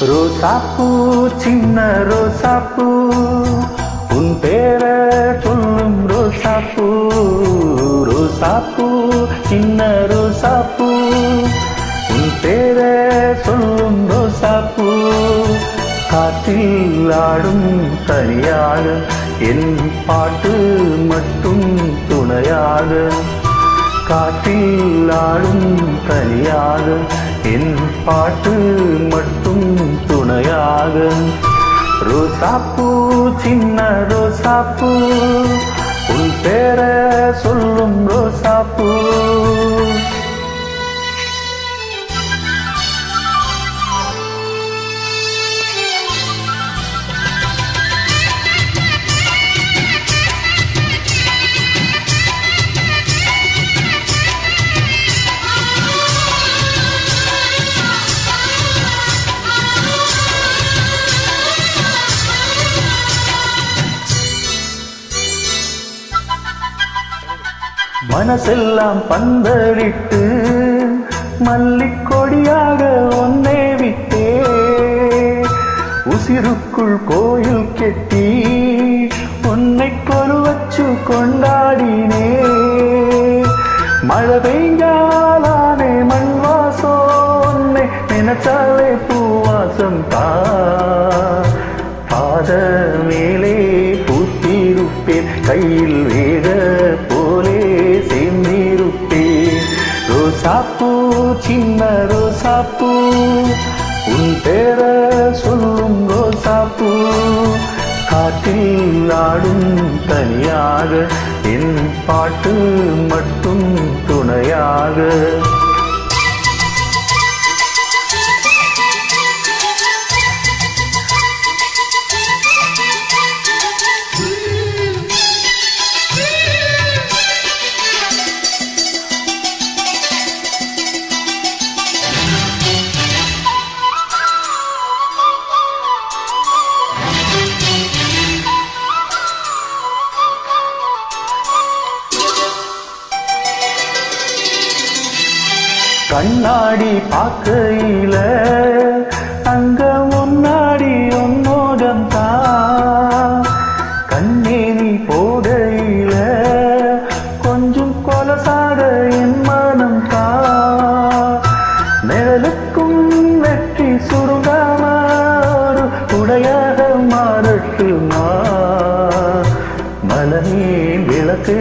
ரோசாப்பூ சின்ன ரோசாப்பூ உன் பேர சொல்லும் ரோசாப்பூ. ரோசாப்பூ சின்ன ரோசாப்பூ உன் பேர சொல்லும் ரோசாப்பூ. காற்றில் ஆடும் தனியாக என் பாட்டு மட்டும் துணையாக. காற்றில் ஆடும் தனியாக என் பாட்டு மட்டும் துணையாக. ரோசாப்பூ சின்ன ரோசாப்பூ உன் பேர சொல்லும் ரோசாப்பூ. மனசெல்லாம் பந்தலிட்டு மல்லிக்கொடியாக ஒன்னே விட்டே. உசிருக்குள் கோயில் கெட்டி உன்னை கொலு வச்சு கொண்டாடினே. மழை பெய்ஞ்சாலானே மண் வாசம் உன்னை நினைச்சாலே பூவாசம் பாத மேலே பூத்திருப்பேன் கையில் வேக போலே சேர்ந்திருப்பேன். ரோசாப்பூ சின்ன ரோசாப்பூ உன் பேர சொல்லும் ரோசாப்பூ. காற்றில் ஆடும் தனியாக என் பாட்டு மட்டும் துணையாக. கண்ணாடி பார்க்கையில அங்க முன்னாடி உன்னோகம் தான். கண்ணே நீ போகையில கொஞ்சம் கொலசாக என் மனம் தான். நிழலுக்கும் வெற்றி சுருங்காம ஒரு உடையாக மாறட்டுமா. மலனே விளக்கு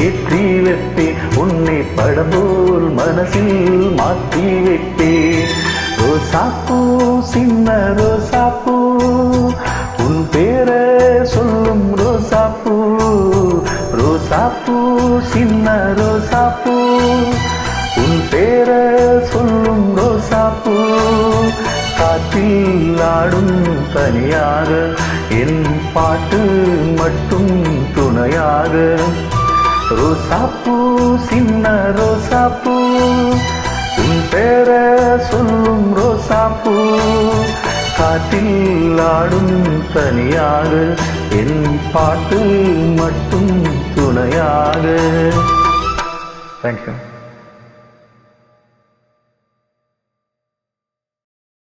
ஏற்றி வைப்பேன் உன்னை படம் போல் மனசில் மாற்றி வைப்பேன். ரோசாப்பூ சின்ன ரோசாப்பூ உன் பேர சொல்லும் ரோசாப்பூ. ரோசாப்பூ சின்ன ரோசாப்பூ உன் பேர சொல்லும் ரோசாப்பூ. காற்றில் ஆடும் தனியாக என் பாட்டு மட்டும் துணையாக. ரோசாப்பூ சின்ன ரோசாப்பூ உன் பேர சொல்லும் ரோசாப்பூ. காற்றில் ஆடும் தனியாக என் பாட்டு மட்டும் துணையாக. தேங்க்யூ.